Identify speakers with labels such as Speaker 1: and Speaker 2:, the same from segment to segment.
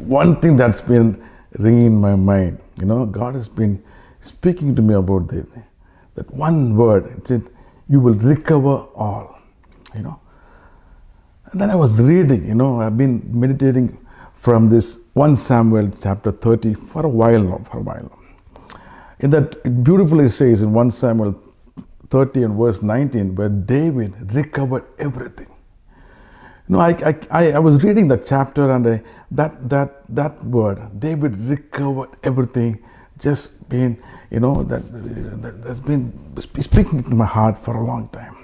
Speaker 1: one thing that's been ringing in my mind. God has been speaking to me about this. That one word, it said, you will recover all. And then I was reading, I've been meditating from this 1 Samuel chapter 30 for a while now. In that, it beautifully says in 1 Samuel 30 and verse 19, where David recovered everything. I was reading that chapter, and that word, David recovered everything, just been, that's been speaking to my heart for a long time.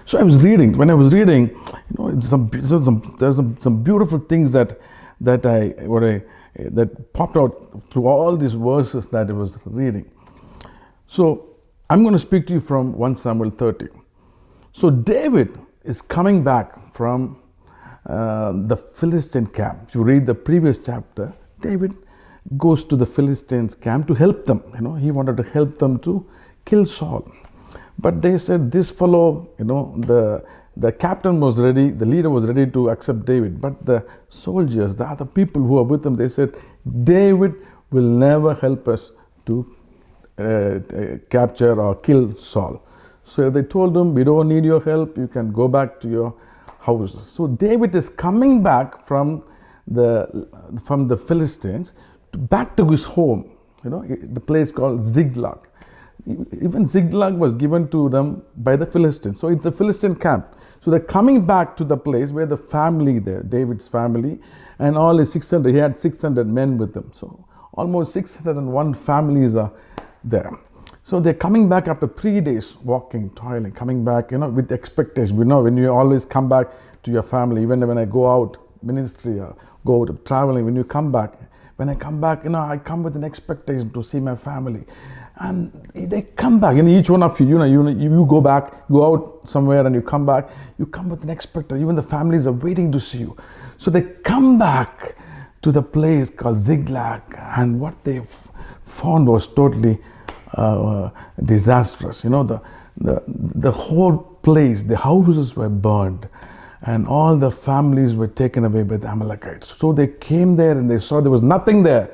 Speaker 1: So I was reading. When I was reading, there's some beautiful things that popped out through all these verses that I was reading. So I'm going to speak to you from 1 Samuel 30. So David is coming back from the Philistine camp. If you read the previous chapter, David goes to the Philistines camp to help them. He wanted to help them to kill Saul. But they said, this fellow, the captain was ready, the leader was ready to accept David. But the soldiers, the other people who are with them, they said, David will never help us to capture or kill Saul. So they told him, we don't need your help, you can go back to your houses. So David is coming back from the Philistines back to his home, the place called Ziklag. Even Ziklag was given to them by the Philistines. So it's a Philistine camp. So they're coming back to the place where the family there, David's family, and all his 600, he had 600 men with him. So almost 601 families are there. So they're coming back after 3 days, walking, toiling, coming back, with expectation. When you always come back to your family, even when I go out ministry or go to traveling, when I come back, I come with an expectation to see my family. And they come back, each one of you, you go back, go out somewhere and you come back, you come with an expectation. Even the families are waiting to see you. So they come back to the place called Ziklag, and what they found was totally disastrous. The whole place, the houses were burned, and all the families were taken away by the Amalekites. So they came there and they saw there was nothing there.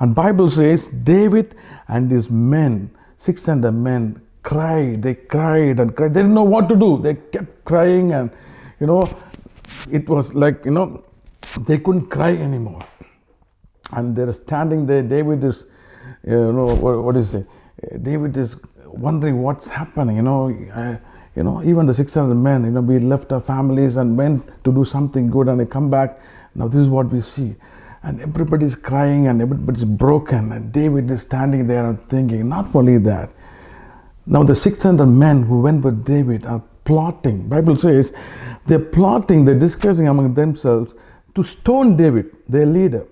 Speaker 1: And Bible says David and his men, 600 men, cried. They cried and cried. They didn't know what to do. They kept crying, and it was like they couldn't cry anymore. And they're standing there. David is, what do you say? David is wondering what's happening. Even the 600 men, we left our families and went to do something good, and they come back. Now this is what we see. And everybody's crying and everybody's broken. And David is standing there and thinking, not only that. Now the 600 men who went with David are plotting. Bible says they're plotting, they're discussing among themselves to stone David, their leader.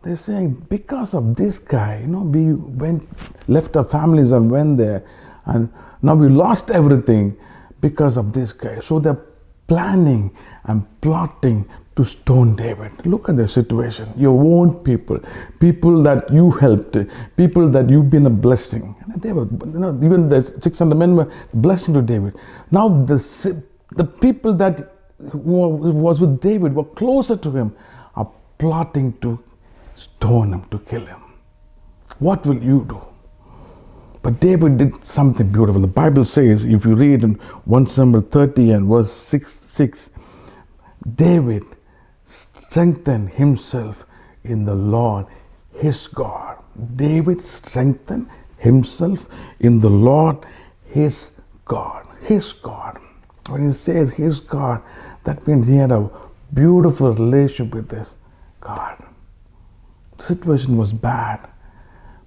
Speaker 1: They're saying, because of this guy, we left our families and went there. And now we lost everything because of this guy. So they're planning and plotting to stone David. Look at the situation. Your own people that you helped, people that you've been a blessing. They were, even the 600 men were a blessing to David. Now the people that was with David were closer to him are plotting to stone him, to kill him. What will you do? But David did something beautiful. The Bible says, if you read in 1 Samuel 30 and verse 6, David strengthened himself in the Lord, his God. David strengthened himself in the Lord, his God. His God. When he says his God, that means he had a beautiful relationship with this God. The situation was bad,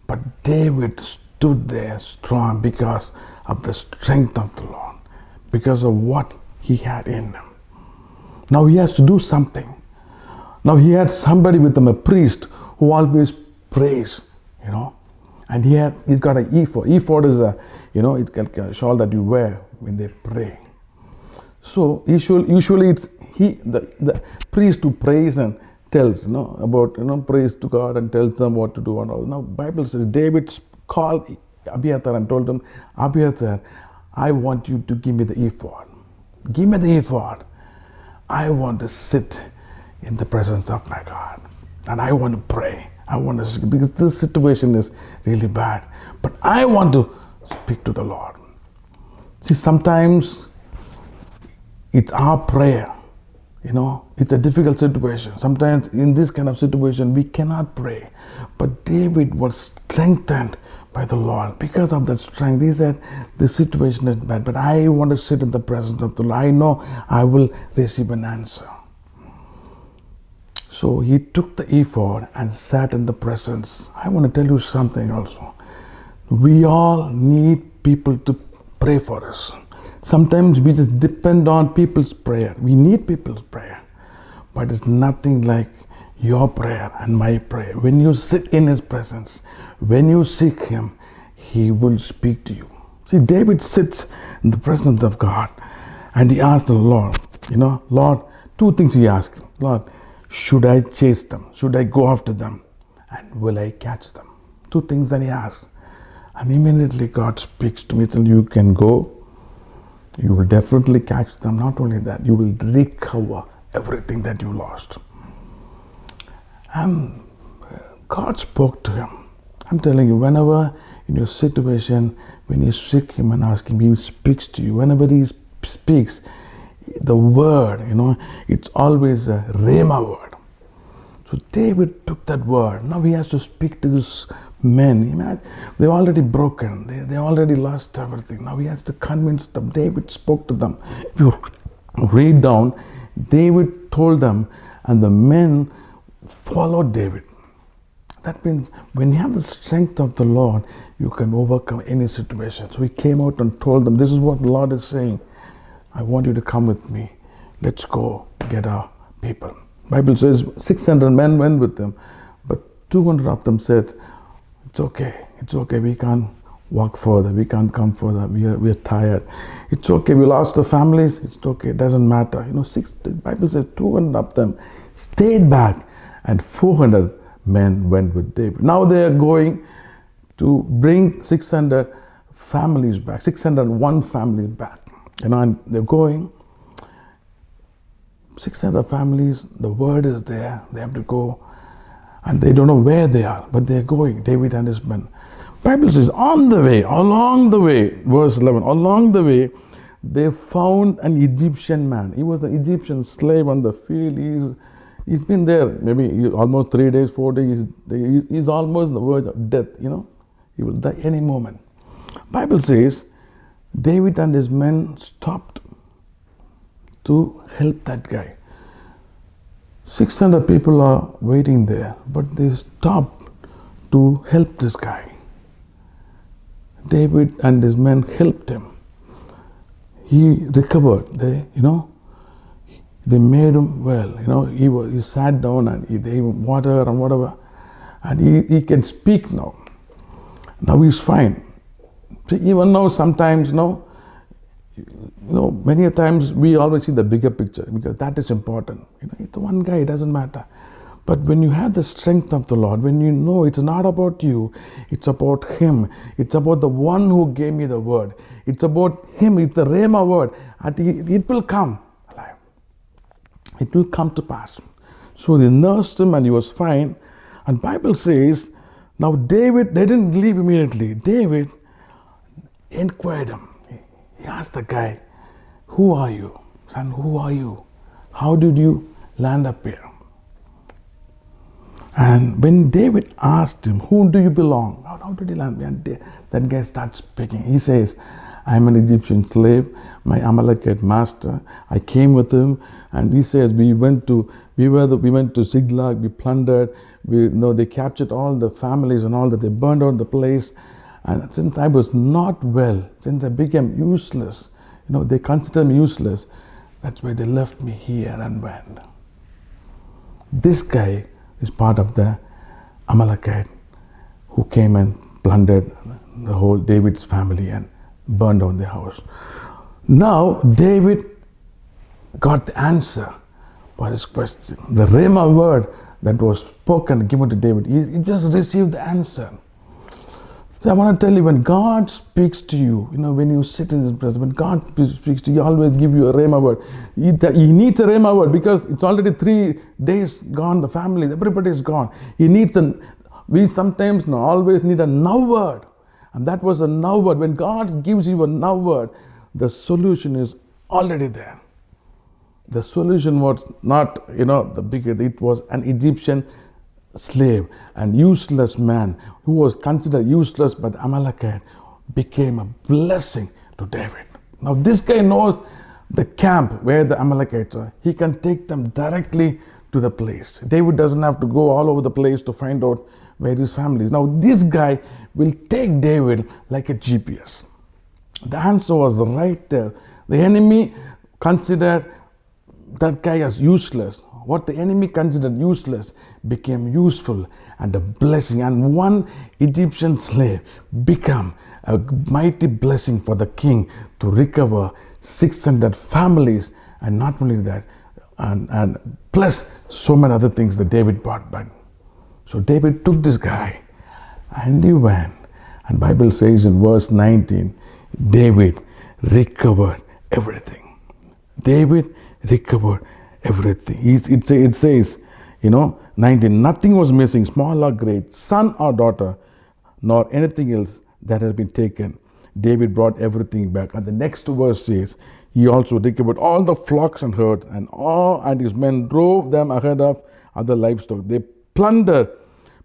Speaker 1: but David stood there strong because of the strength of the Lord, because of what he had in him. Now he has to do something. Now he had somebody with him, a priest who always prays, and he's got an ephod. Ephod is it's like a shawl that you wear when they pray. So usually it's the priest who prays and tells, about, prays to God and tells them what to do and all. Now Bible says David called Abiathar and told him, Abiathar, I want you to give me the ephod. Give me the ephod. I want to sit in the presence of my God. and I want to pray. I want to, because this situation is really bad. But I want to speak to the Lord. See, sometimes it's our prayer. It's a difficult situation. Sometimes in this kind of situation, we cannot pray. But David was strengthened by the Lord. Because of that strength, he said, the situation is bad, but I want to sit in the presence of the Lord. I know I will receive an answer. So he took the ephod and sat in the presence. I want to tell you something also. We all need people to pray for us. Sometimes we just depend on people's prayer. We need people's prayer. But it's nothing like your prayer and my prayer. When you sit in his presence, when you seek him, he will speak to you. See, David sits in the presence of God and he asked the Lord, Lord, two things he asked. Lord, should I chase them? Should I go after them? And will I catch them? Two things that he asked. And immediately God speaks to me, so you can go. You will definitely catch them. Not only that, you will recover everything that you lost. And God spoke to him. I'm telling you, whenever in your situation, when you seek him and ask him, he speaks to you. Whenever he speaks, the word, it's always a rhema word. So David took that word. Now he has to speak to his men. They're already broken. They already lost everything. Now he has to convince them. David spoke to them. If you read down, David told them, and the men followed David. That means when you have the strength of the Lord, you can overcome any situation. So he came out and told them, this is what the Lord is saying. I want you to come with me. Let's go get our people. Bible says 600 men went with them, but 200 of them said, it's okay, we can't walk further, we can't come further, we are tired. It's okay, we lost the families, it's okay, it doesn't matter. The Bible says 200 of them stayed back and 400 men went with David. Now they are going to bring 600 families back, 601 families back. And they're going, 600 families, the word is there, they have to go. And they don't know where they are, but they're going, David and his men. Bible says, along the way, verse 11, along the way, they found an Egyptian man. He was an Egyptian slave on the field. He's been there maybe almost 3 days, 4 days. He's almost on the verge of death, He will die any moment. Bible says, David and his men stopped to help that guy. 600 people are waiting there, but they stopped to help this guy. David and his men helped him. He recovered. They made him well. He sat down and they gave him water and whatever, and he can speak now. Now he's fine. See, even now, sometimes, many times we always see the bigger picture because that is important. It's one guy, it doesn't matter. But when you have the strength of the Lord, when you know it's not about you, it's about him. It's about the one who gave me the word. It's about him. It's the Rhema word. And it will come alive. It will come to pass. So they nursed him and he was fine. And Bible says, now David, they didn't leave immediately. David inquired him. He asked the guy, who are you? Son, who are you? How did you land up here? And when David asked him, whom do you belong? How did he land? And that guy starts speaking. He says, I'm an Egyptian slave, my Amalekite master. I came with him, and he says, we went to Ziklag, we plundered, they captured all the families and all that, they burned out the place. And since I was not well, since I became useless, they considered me useless, that's why they left me here and went. This guy is part of the Amalekite who came and plundered the whole David's family and burned down the house. Now David got the answer for his question. The Rhema word that was spoken, given to David, he just received the answer. So I want to tell you, when God speaks to you, when you sit in His presence, when God speaks to you, He always give you a rhema word. He needs a rhema word because it's already 3 days gone, the families, everybody is gone. We sometimes always need a now word. And that was a now word. When God gives you a now word, the solution is already there. The solution was not, the bigger, it was an Egyptian slave and useless man who was considered useless by the Amalekite became a blessing to David. Now this guy knows the camp where the Amalekites are. He can take them directly to the place. David doesn't have to go all over the place to find out where his family is. Now this guy will take David like a GPS. The answer was right there. The enemy considered that guy as useless. What the enemy considered useless became useful and a blessing. And one Egyptian slave became a mighty blessing for the king to recover 600 families. And not only that, and plus so many other things that David brought back. So David took this guy and he went. And Bible says in verse 19, David recovered everything. David recovered everything. It says, 19, nothing was missing, small or great, son or daughter, nor anything else that has been taken. David brought everything back. And the next verse says, he also recovered all the flocks and herds, and his men drove them ahead of other livestock. They plundered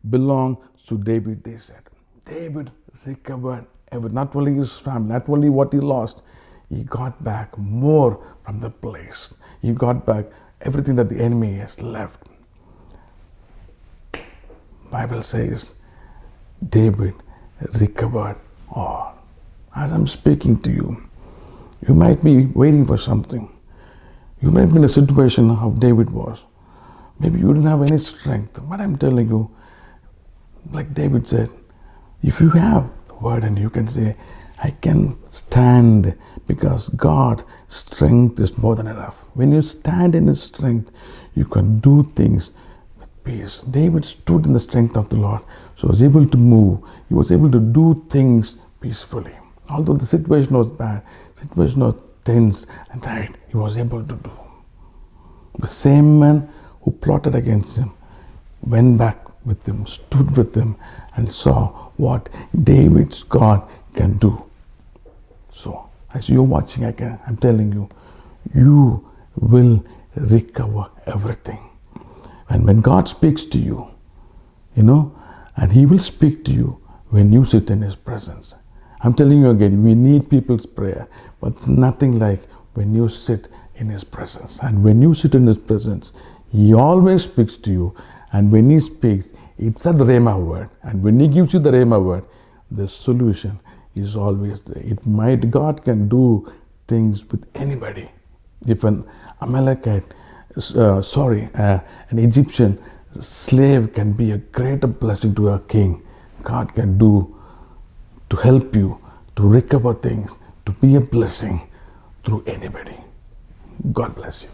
Speaker 1: belonged to David, they said. David recovered everything, not only his family, not only what he lost, he got back more from the place. He got back everything that the enemy has left. Bible says David recovered all. As I'm speaking to you, you might be waiting for something. You might be in a situation how David was. Maybe you didn't have any strength. But I'm telling you, like David said, if you have the word and you can say, I can stand because God's strength is more than enough. When you stand in His strength, you can do things with peace. David stood in the strength of the Lord, so he was able to move. He was able to do things peacefully. Although the situation was bad, the situation was tense and tight, he was able to do. The same man who plotted against him went back with him, stood with him, and saw what David's God can do. So, as you're watching, I'm telling you, you will recover everything. And when God speaks to you, and He will speak to you when you sit in His presence. I'm telling you again, we need people's prayer, but it's nothing like when you sit in His presence. And when you sit in His presence, He always speaks to you. And when He speaks, it's a rhema word. And when He gives you the rhema word, the solution is always there. God can do things with anybody. If an Amalekite, an Egyptian slave can be a greater blessing to a king, God can do to help you to recover things, to be a blessing through anybody. God bless you.